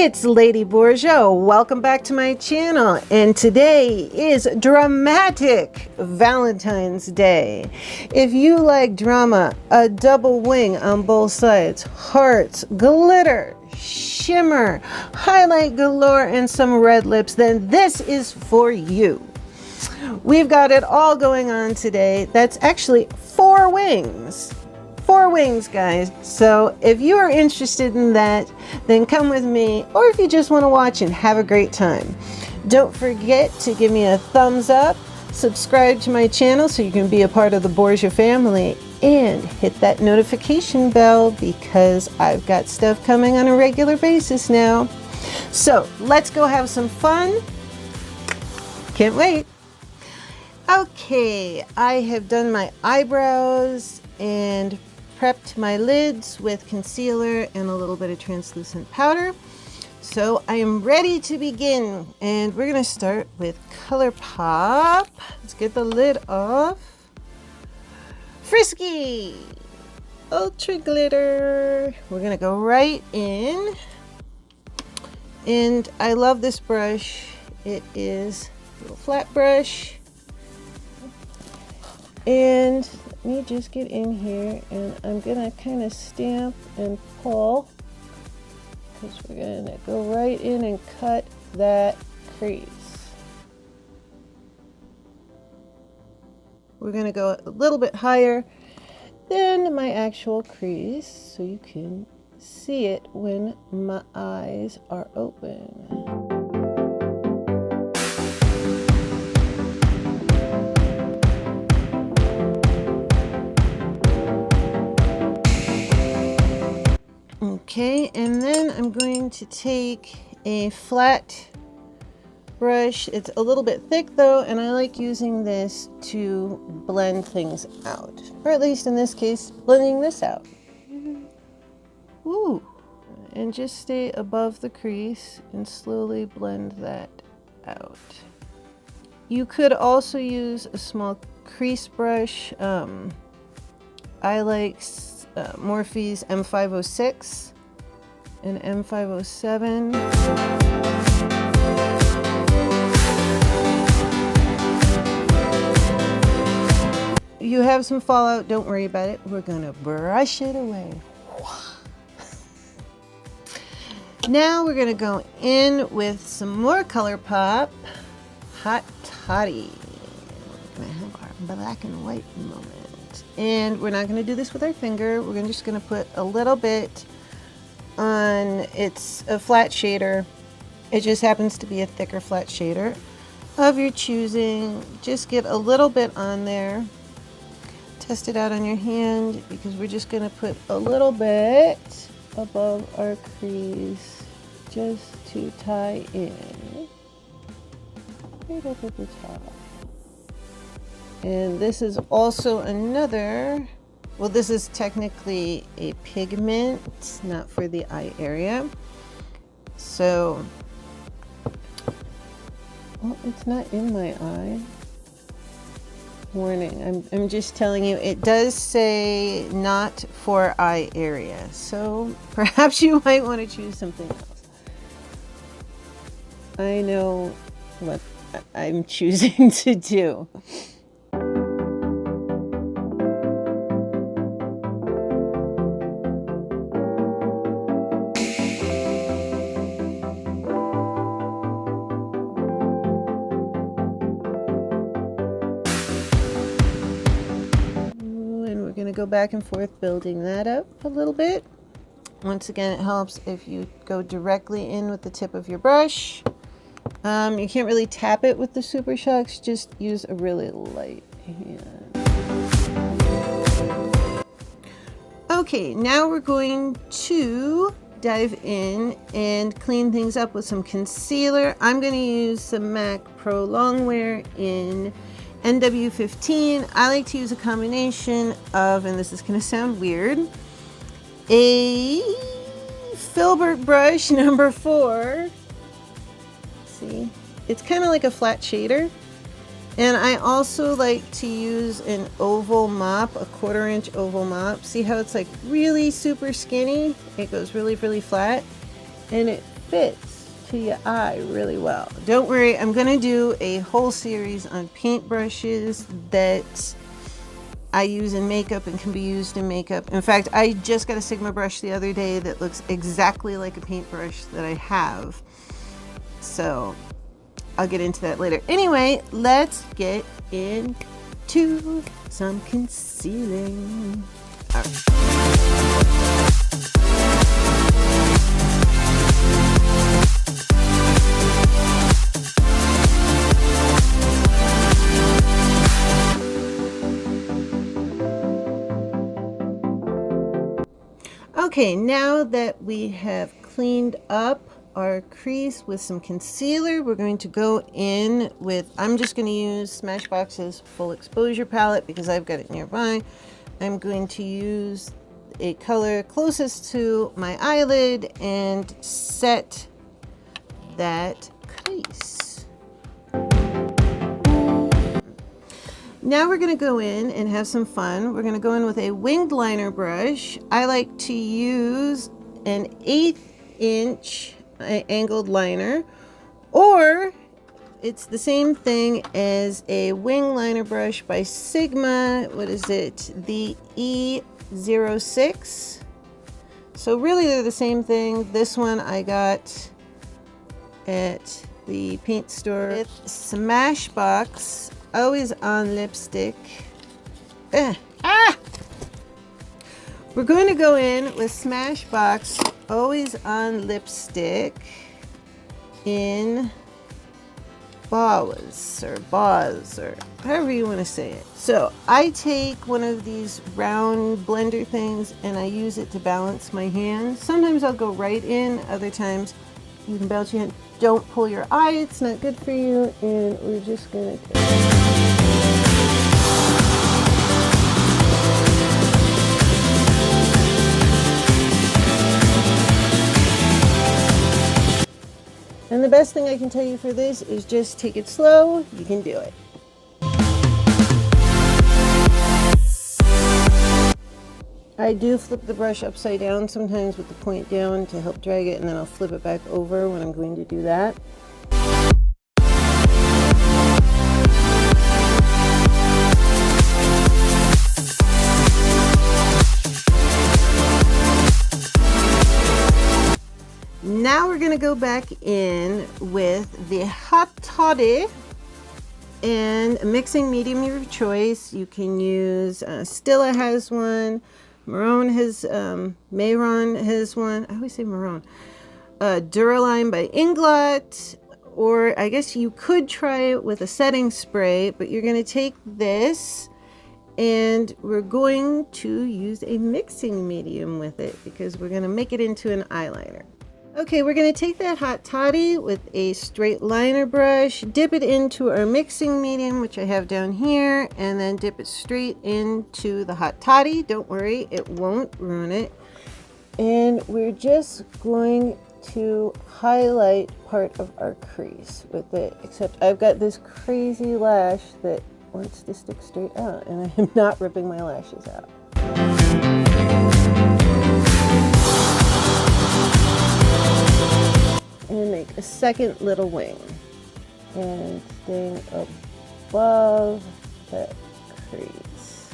It's Lady Borgia. Welcome back to my channel, and today is dramatic Valentine's Day. If you like drama, a double wing on both sides, hearts, glitter, shimmer, highlight galore, and some red lips, then this is for you. We've got it all going on today. That's actually 4 wings. 4 wings, guys. So if you are interested in that, then come with me, or if you just want to watch and have a great time. Don't forget to give me a thumbs up, subscribe to my channel so you can be a part of the Borgia family, and hit that notification bell because I've got stuff coming on a regular basis now. So let's go have some fun. Can't wait. Okay, I have done my eyebrows and prepped my lids with concealer and a little bit of translucent powder. So I am ready to begin, and we're gonna start with ColourPop. Let's get the lid off. Friske Ultra Glitter. We're gonna go right in, and I love this brush. It is a little flat brush, and let me just get in here, and I'm gonna kind of stamp and pull because we're gonna go right in and cut that crease. We're gonna go a little bit higher than my actual crease so you can see it when my eyes are open. Okay, and then I'm going to take a flat brush. It's a little bit thick though, and I like using this to blend things out, or at least in this case, blending this out. Ooh, and just stay above the crease and slowly blend that out. You could also use a small crease brush. I like Morphe's M506 and M507. You have some fallout, don't worry about it. We're gonna brush it away. Now we're gonna go in with some more ColourPop Hot Toddy. We're gonna have our black and white moment. And we're not gonna do this with our finger. We're just gonna put a little bit on. It's a flat shader. It just happens to be a thicker flat shader of your choosing. Just get a little bit on there. Test it out on your hand because we're just going to put a little bit above our crease just to tie in right up at the top. And this is also another, well, this is technically a pigment, not for the eye area. So, well, it's not in my eye. Warning, I'm just telling you, it does say not for eye area. So perhaps you might want to choose something else. I know what I'm choosing to do. Go back and forth building that up a little bit. Once again, it helps if you go directly in with the tip of your brush. You can't really tap it with the SuperShocks, just use a really light hand. Okay, now we're going to dive in and clean things up with some concealer. I'm going to use some MAC Pro Longwear in NW15. I like to use a combination of, and this is going to sound weird, a filbert brush number 4. See, it's kind of like a flat shader, and I also like to use an oval mop, a 1/4 inch oval mop. See how it's like really super skinny? It goes really, really flat, and it fits to your eye really well. Don't worry, I'm gonna do a whole series on paintbrushes that I use in makeup and can be used in makeup. In fact, I just got a Sigma brush the other day that looks exactly like a paintbrush that I have. So I'll get into that later. Anyway, let's get into some concealing. All right. Okay, now that we have cleaned up our crease with some concealer, we're going to go in with, I'm just going to use Smashbox's Full Exposure palette because I've got it nearby. I'm going to use a color closest to my eyelid and set that crease. Now we're going to go in and have some fun. We're going to go in with a winged liner brush. I like to use an 1/8 inch angled liner, or it's the same thing as a wing liner brush by Sigma. What is it? The E06. So really they're the same thing. This one I got at the paint store. It's Smashbox Always On Lipstick. We're going to go in with Smashbox Always On Lipstick in Bawse or however you want to say it. So I take one of these round blender things and I use it to balance my hand. Sometimes I'll go right in, other times you can balance your hand. Don't pull your eye, it's not good for you, and we're just gonna And the best thing I can tell you for this is just take it slow. You can do it. I do flip the brush upside down sometimes with the point down to help drag it, and then I'll flip it back over when I'm going to do that. Now we're going to go back in with the hot toddy and a mixing medium of your choice. You can use Stila has one, Maroon has Mayron has one. I always say Maroon. Duraline by Inglot, or I guess you could try it with a setting spray, but you're going to take this and we're going to use a mixing medium with it because we're going to make it into an eyeliner. Okay, we're going to take that hot toddy with a straight liner brush, dip it into our mixing medium, which I have down here, and then dip it straight into the hot toddy. Don't worry, it won't ruin it. And we're just going to highlight part of our crease with it, except I've got this crazy lash that wants to stick straight out, and I am not ripping my lashes out. And make a second little wing and staying above that crease.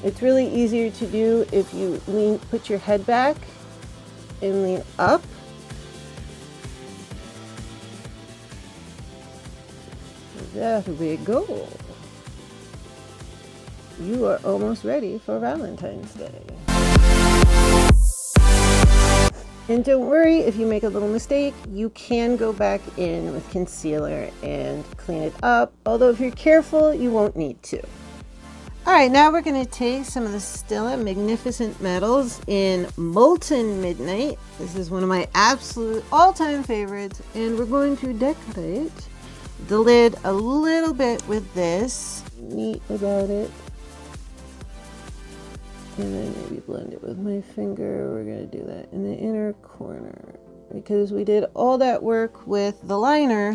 It's really easier to do if you put your head back and lean up. There we go. You are almost ready for Valentine's Day. And don't worry, if you make a little mistake, you can go back in with concealer and clean it up. Although if you're careful, you won't need to. All right, now we're going to take some of the Stila Magnificent Metals in Molten Midnight. This is one of my absolute all-time favorites. And we're going to decorate the lid a little bit with this. Neat about it. And then maybe blend it with my finger. We're going to do that in the inner corner. Because we did all that work with the liner,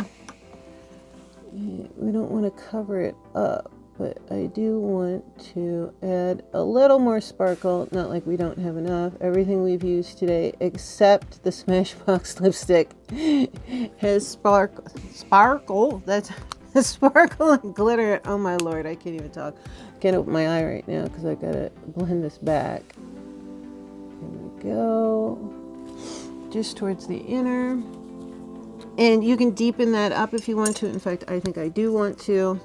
we don't want to cover it up. but I do want to add a little more sparkle. Not like we don't have enough. Everything we've used today, except the Smashbox lipstick, has sparkle. That's sparkle and glitter. Oh my lord, I can't even talk. Can't open my eye right now because I gotta blend this back. Here we go. Just towards the inner. And you can deepen that up if you want to. In fact, I think I do want to.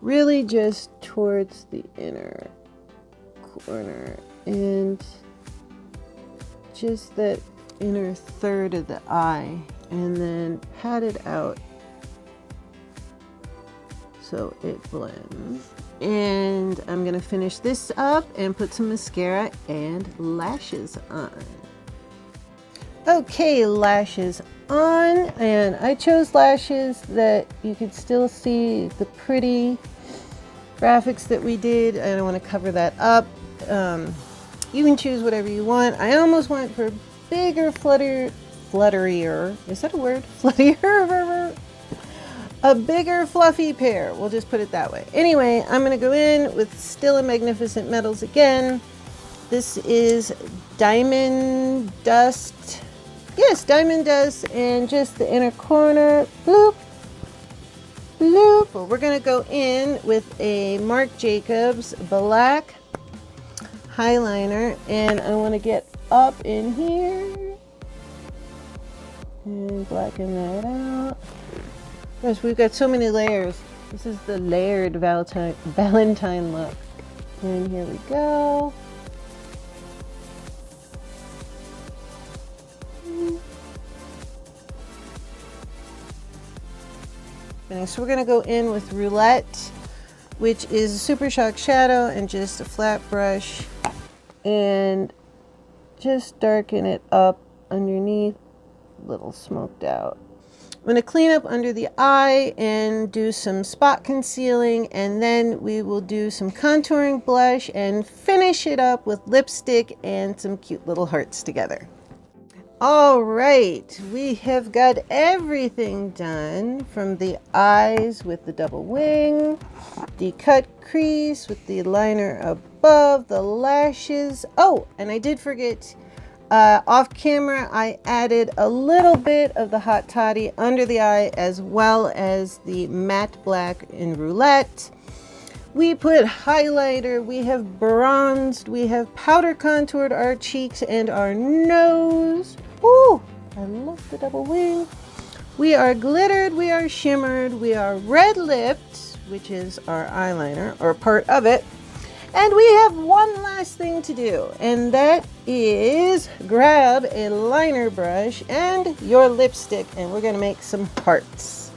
Really just towards the inner corner. And just that inner third of the eye. And then pat it out so it blends. And I'm going to finish this up and put some mascara and lashes on. Okay, lashes on, and I chose lashes that you could still see the pretty graphics that we did. I don't want to cover that up. You can choose whatever you want. I almost went for bigger flutterier. Is that a word? Fluttier? A bigger fluffy pair. We'll just put it that way. Anyway, I'm going to go in with Stila Magnificent Metals again. This is Diamond Dust. Yes, Diamond Dust, and just the inner corner. Bloop. Bloop. Well, we're going to go in with a Marc Jacobs Black Highliner, and I want to get up in here and blacken that out. Gosh, we've got so many layers. This is the layered Valentine look. And here we go. And so we're going to go in with Roulette, which is a SuperShock Shadow, and just a flat brush. And just darken it up underneath, a little smoked out. I'm going to clean up under the eye and do some spot concealing, and then we will do some contouring blush and finish it up with lipstick and some cute little hearts together. All right, we have got everything done, from the eyes with the double wing, the cut crease with the liner above, the lashes. Oh, and I did forget, off camera, I added a little bit of the hot toddy under the eye, as well as the matte black in Roulette. We put highlighter, we have bronzed, we have powder contoured our cheeks and our nose. Ooh, I love the double wing. We are glittered, we are shimmered, we are red lipped, which is our eyeliner, or part of it. And we have one last thing to do, and that is grab a liner brush and your lipstick, and we're going to make some hearts.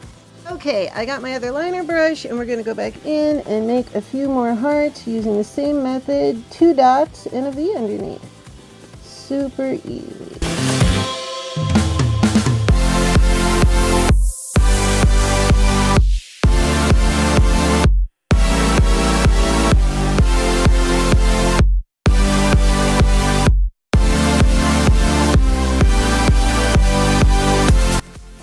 Okay, I got my other liner brush, and we're going to go back in and make a few more hearts using the same method, 2 dots and a V underneath. Super easy.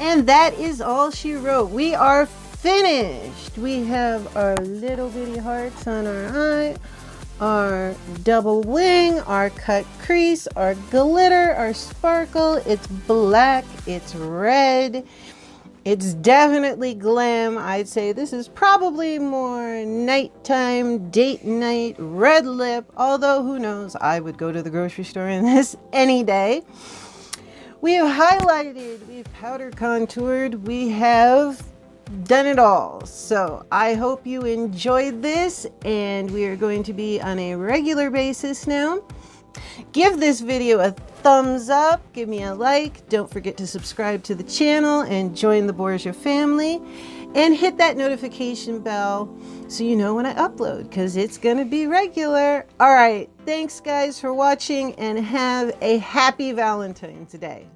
And that is all she wrote. We are finished. We have our little bitty hearts on our eye, our double wing, our cut crease, our glitter, our sparkle. It's black, it's red, it's definitely glam. I'd say this is probably more nighttime, date night, red lip, although who knows, I would go to the grocery store in this any day. We have highlighted, we've powder contoured, we have done it all. So I hope you enjoyed this, and we are going to be on a regular basis now. Give this video a thumbs up, give me a like, don't forget to subscribe to the channel and join the Borgia family, and hit that notification bell so you know when I upload, because it's gonna be regular. All right, thanks guys for watching, and have a happy Valentine's Day.